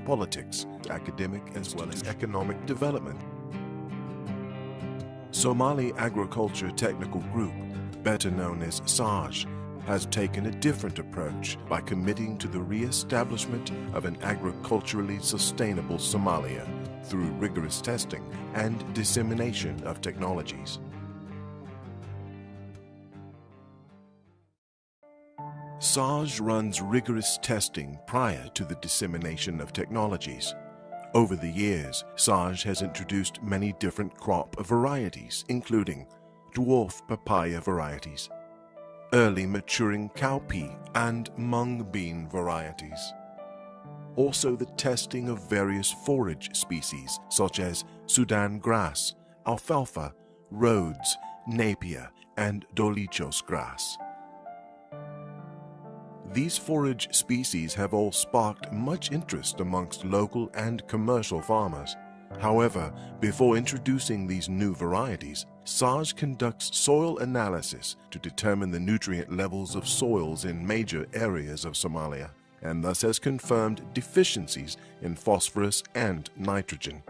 politics, academic as well as economic development. Somali Agriculture Technical Group, better known as SAAG, has taken a different approach by committing to the re-establishment of an agriculturally sustainable Somalia through rigorous testing and dissemination of technologies. SAAG runs rigorous testing prior to the dissemination of technologies. Over the years, SAAG has introduced many different crop varieties, including dwarf papaya varieties, early maturing cowpea and mung bean varieties. Also the testing of various forage species such as Sudan grass, alfalfa, Rhodes, Napier, and dolichos grass. These forage species have all sparked much interest amongst local and commercial farmers. However, before introducing these new varieties, SAAG conducts soil analysis to determine the nutrient levels of soils in major areas of Somalia, and thus has confirmed deficiencies in phosphorus and nitrogen.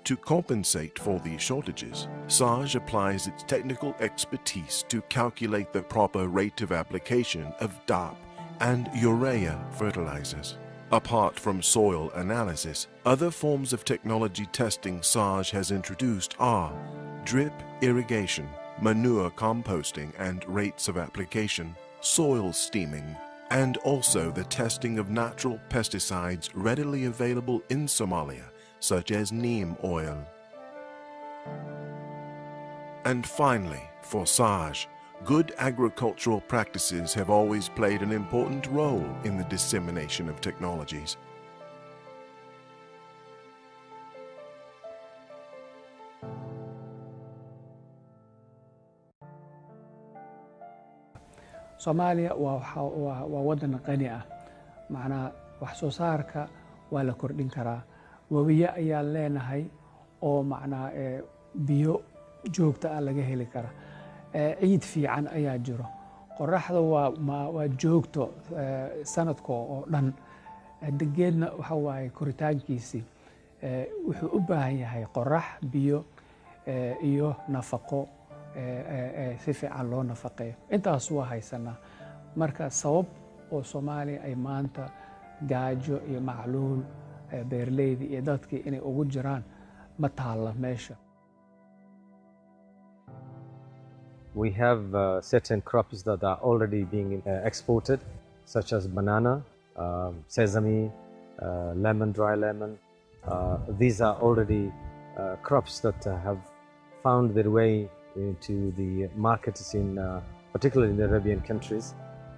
To compensate for these shortages, SAAG applies its technical expertise to calculate the proper rate of application of DAP and urea fertilizers. Apart from soil analysis, other forms of technology testing SAAG has introduced are drip irrigation, manure composting and rates of application, soil steaming, and also the testing of natural pesticides readily available in Somalia, such as neem oil. And finally, for SAAG, good agricultural practices have always played an important role in the dissemination of technologies. Somalia waa wadan qani ah, macnaa wax soo saarka waa la kordhin karaa. Wabiya ayaa leenahay oo macnaa biyo joogta ah laga heli kara. Ciid fiican ayaa jiro. Qoraxda waa joogto sanadka oo dhan. Degeedna waxa waaye koritaankiisi wuxuu u baahan yahay qorax, biyo iyo nafaqo si fiican loo nafaqeeyo. Intaas waa haysanaa. Marka sabab oo Soomaaliya ay maanta gaajo iyo macluul beerleyda iyo dadkii inay ugu jiraan ma taala meesha. We have certain crops that are already being exported, such as banana, sesame, lemon, dry lemon. These are already crops that have found their way into the markets in particularly in the Arabian countries.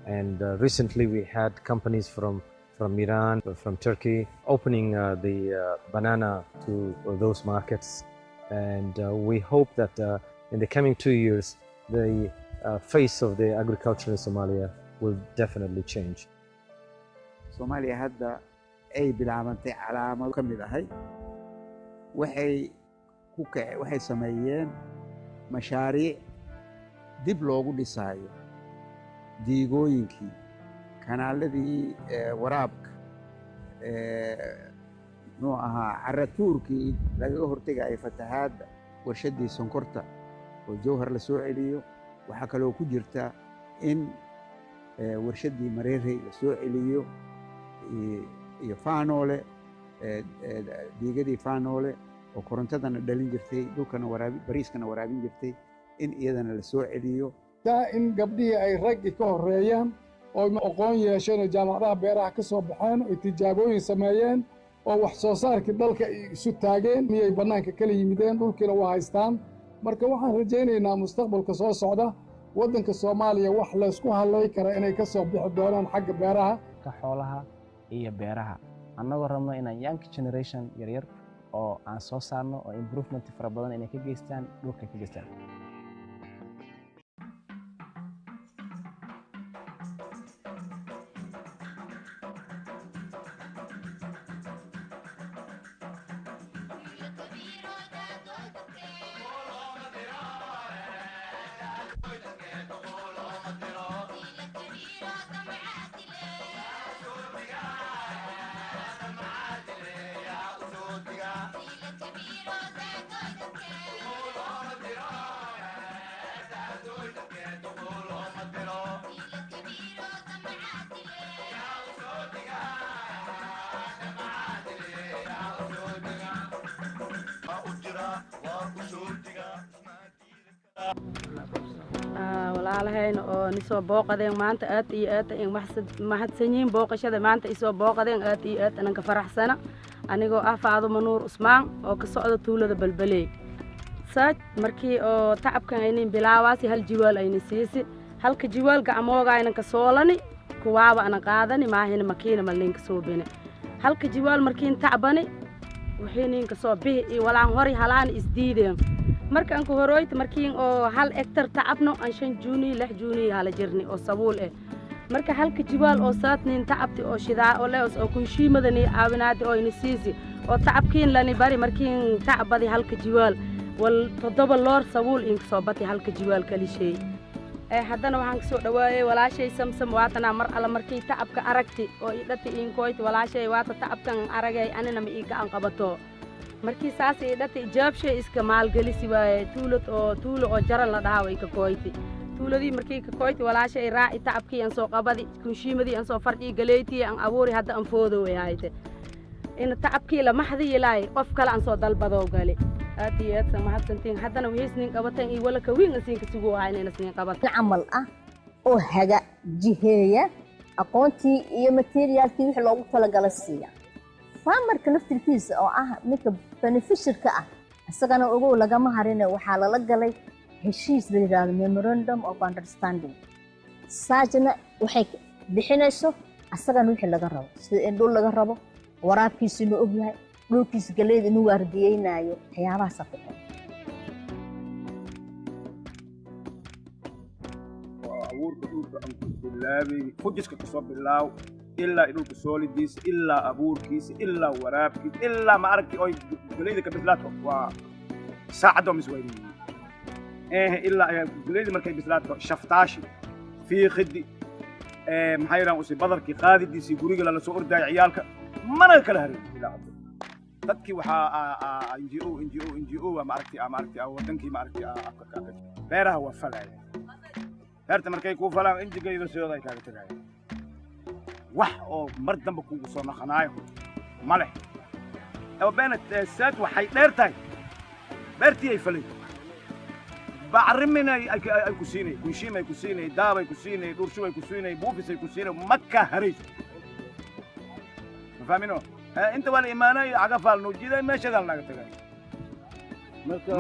And recently we had companies from Iran, from Turkey, opening the banana to those markets. And we hope that in the coming 2 years, the face of the agriculture in Somalia will definitely change. Somalia hadda ay bilaabantay calaamado ka mid ahay waxay sameeyeen mashaariic dib loogu dhisaayo diigooyinkii kanaaladii waraabka noo ahaa caratuurkii lagaga hortagay fatahaadda warshadii sonkorta oo jawhar la soo celiyo. Waxa kale oo ku jirta in warshadii mareerey la soo celiyo iyo faanoole diigadii faanoole oo korontadana dhalin jirtay, dhulkana bariiskana waraabin jirtay, in iyadana la soo celiyo. in gabdhihii ay raggi ka horeeyaan oo aqoon yeesheen jaamacadaha beeraha ka soo baxeen oo tijaabooyin sameeyeen oo wax soo saarkii dalka isu taageen miyay bannaanka kala yimideen, dhulkiina waa haystaan. Marka waxaan rajaynaynaa mustaqbalka soo socda waddanka Soomaaliya wax la isku halay kara inay ka soo bixi doonaan xagga beeraha, xoolaha iyo beeraha. Annagoo rabno inaan young generation yaryar oo aan soo saarno oo improvement fara badan inay ka geystaan dhulka ka geystaan. walaalahayna oo nisoo booqadeen maanta aad iyo aad in mahadsanyihiin booqashada maanta isoo booqadeen aad iyo aad ananka faraxsana anigoo ah Faadumo Nuur Usmaan oo ka socda tuulada Balbaley saaj markii oo tacabkan aynin bilaawaasi hal jiwaal ayni siisi halka jiwaal gacmooga aynan ka soolani kuwaaba ana qaadani maahina makiina malinka soo bine halka jiwaal markiin tacbani wixii ninka soo bihi iyo walaan hori halaan isdiideen markaan ku horooyta markiin oo hal hektar tacabno aan 5 juuni 6 juuni hala jirni oo sabuul marka halka jiwaal oo saatnin tacabti oo shidaa oo leews oo kunshiimadani caawinaadi oo inisiisi oo tacabkiin lani bari markiin tacbadi halka jiwaal wal 7 loor sabuul in soo bati halka jiwaal kali shay haddana waxaan ka soo dhawaayay walaashay samsam waatana mar alla markii tacabka aragti oo idhati in kooyt walaashay waata tacabkan aragay anina ma ii gacan qabato markii saas idhati jaabshay iska maalgelisi waaye tuulo oo jaran la dhaaway ka kooyti tuuladii markii ka kooyti walaashay raaci tacabkii aan soo qabadi kunshiimadii aan soo fardhii galeeyti aan abuuri hadda aan foodo way hayte in tacabkii la maxdi ilaahay qof kale aan soo dalbado gali aad iyo aad mahadsantiin haddana wiisnin qabatan iyo wala ka wiin asiin ka sugu haynayna siin qabatan camal ah oo haga jiheeya aqoontii iyo materialkii wixii loogu talagalay siiya farmerka naftirkiisa oo ah midka beneficiary-ka ah isagana ugu lagama harina waxaa lala galay heshiis la yiraahdo memorandum of understanding saajna waxay bixinayso asagana wixii laga rabo sida in dhul laga rabo waraabkiisa inuu og yahay dhulkiisa galeed inuu waardiyeynayo waxyaabaha safar abuurka dhulka aan ku bilaabay fujiska kasoo bilaaw ilaa dhulka soolidiisa ilaa abuurkiisa ilaa waraabkiisa ilaa ma aragti oo galeeda ka bislaato waa saacado miswayni ilaa galeeda markay bislaato shaftaashi fiiqidi maxay yaraan u si badarkii qaadidiisi guriga la soo ordaay ciyaalka mana kala harin ilaa dadkii waxaa NGO ma aragti wadankii ma aragti beeraha waa falaya beerta markay ku falaan injigayda sooday kaaga tagayaan wax oo mar dambe kugu soo naqanaayo male oo beenat saad waxay dheertahay beertii ay falay bacrimina ay ku siinay kunshiim ay ku siinay daab ay ku siinay dhurshu ay ku siinay buufis ay ku siinay makka haray fahmino انت ولا ايماني عقفال نوجيده ماشيدان laga tagay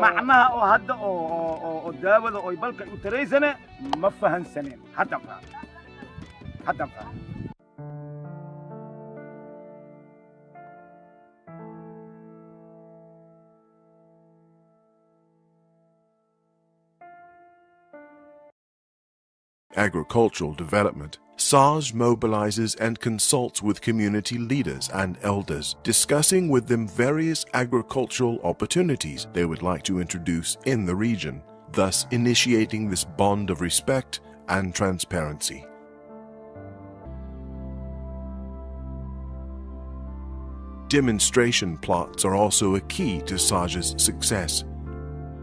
macnaha oo hadda oo daawada oo balka u tareysana ma fahansaneen hadda Agricultural development, SARS mobilizes and consults with community leaders and elders, discussing with them various agricultural opportunities they would like to introduce in the region, thus initiating this bond of respect and transparency. Demonstration plots are also a key to SARS's success.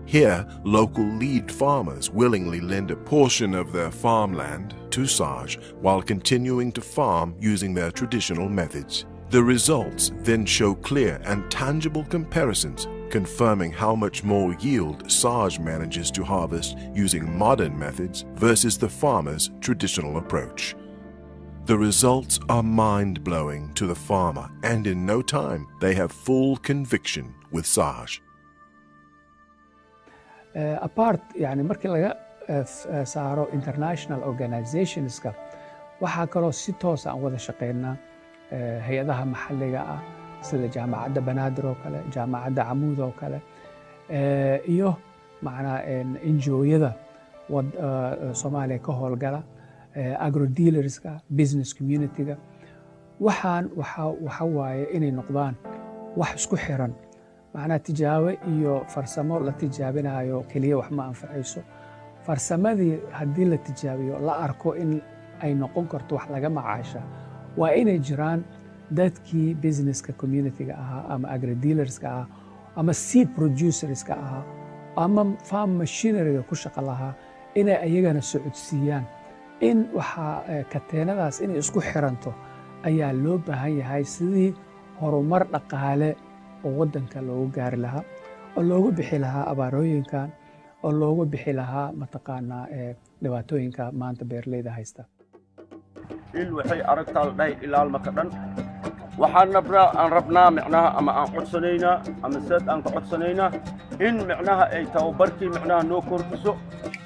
Here, local lead farmers willingly lend a portion of their farmland to SARS while continuing to farm using their traditional methods. The results then show clear and tangible comparisons, confirming how much more yield SARS manages to harvest using modern methods versus the farmer's traditional approach. The results are mind-blowing to the farmer, and in no time they have full conviction with SARS. apart yani markii laga saaro international organizationska waxaa kaloo si toos ah wada shaqeynaa hay'adaha maxalliga ah sida jaamacadda Banaadir oo kale jaamacadda Camuud oo kale iyo macna NGO-yada Soomaaliya ka howlgala agro dealerska business community-ga waxa waaye inay noqdaan wax isku xiran macna tijaabo iyo farsamo la tijaabinayo kaliya wax ma anfacayso farsamadii haddii la tijaabiyo la arko in ay noqon karto wax laga macaasha waa inay jiraan dadkii businesska community-ga ahaa ama agro dealerska ahaa ama seed producerska ahaa ama farm machinery-ga ku shaqo lahaa inay ayagana socodsiiyaan in waxa kateenadaas inay isku xiranto ayaa loo baahan yahay sidii horumar dhaqaale oo wadanka loogu gaari lahaa oo loogu bixi lahaa abaarooyinkan oo loogu bixi lahaa mataqaanaa dhibaatooyinka maanta beeraleyda haysta. il waxay aragtaa la dhahay ilaalmaka dhan waxaan rabnaa micnaha ama aan codsanaynaa ama sad aan ka codsanaynaa in micnaha ay tababarkii micnaha noo kordhiso.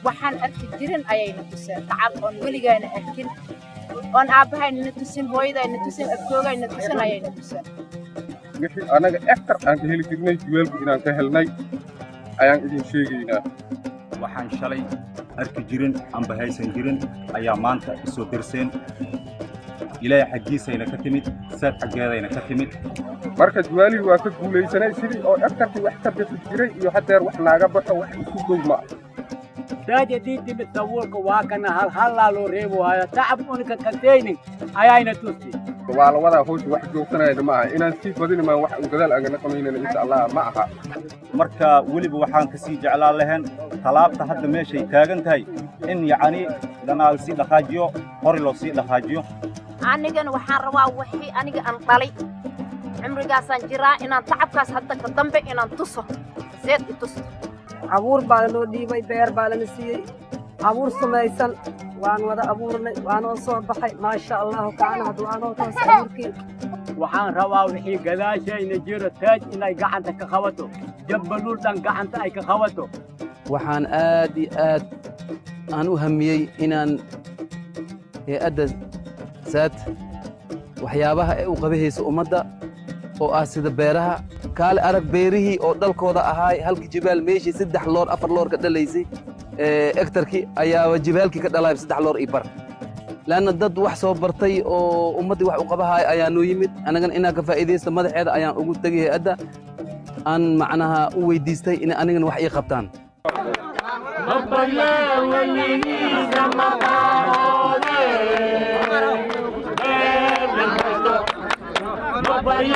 waxaan arki jirin ayayna tuseen tacab oon weligaana arkin oon aabbahayna tusin hooyadayna tusin abkoogayna tusin ayayna tuseen. wixii anaga ektar aan ka heli jirnay juweelku inaan ka helnay ayaan idin sheegaynaa. waxaan shalay arki jirin amba haysan jirin ayaa maanta isoo dirseen. ilaahay xaggiisayna ka timid saad xaggeedayna ka timid. marka juwaalihii waa ka guulaysanay sidii oo ektarkii wax ka bixi jiray iyo haddeer wax naaga baxo wax isu dhow ma daaja diidimid dabuulka waa kana hallaa loo reebo haya tacab unika kanteynin ayayna tusti. waa la wadaa hawsha wax joogsanayna ma aha inaan sii badinimaan wax un gadaal agana qamaynana insha allah ma aha. marka weliba waxaan ka sii jeclaan lahayn talaabta hadda meeshay taagan tahay in yacni dhanaa sii dhaqaajiyo hore loo sii dhaqaajiyo. anigana waxaan rabaa wixii aniga aan dhalay cumrigaasaan jiraa inaan tacabkaas hadda ka dambe inaan tuso seed i tusto. abuur baa loo dhiibay beer baa lana siiyey abuur samaysan waan wada abuurnay waanoo soo baxay maasha allahu kaana hadduu anoo toos abuurkii. waxaan rabaa wixii gadaashayna jiro taaj inay gacanta ka qabato jabbaluul dhan gacanta ay ka qabato. waxaan aad iyo aad aan u hamiyey inaan hay-adda saad waxyaabaha ay u qabahayso ummadda oo ah sida beeraha kaale arag beerihii oo dhalkooda ahaay halkii jibaal meeshii 3 loor 4 loor ka dhalaysay ektarkii ayaaba jibaalkii ka dhalaay 3 loor bar laana dad wax soo bartay oo ummadii wax u qabahay ayaa noo yimid anagana inaan ka faa'iideysto madaxeeda ayaan ugu tagay hay'adda aan macnaha u weydiistay in anigana wax ii qabtaan. Bye.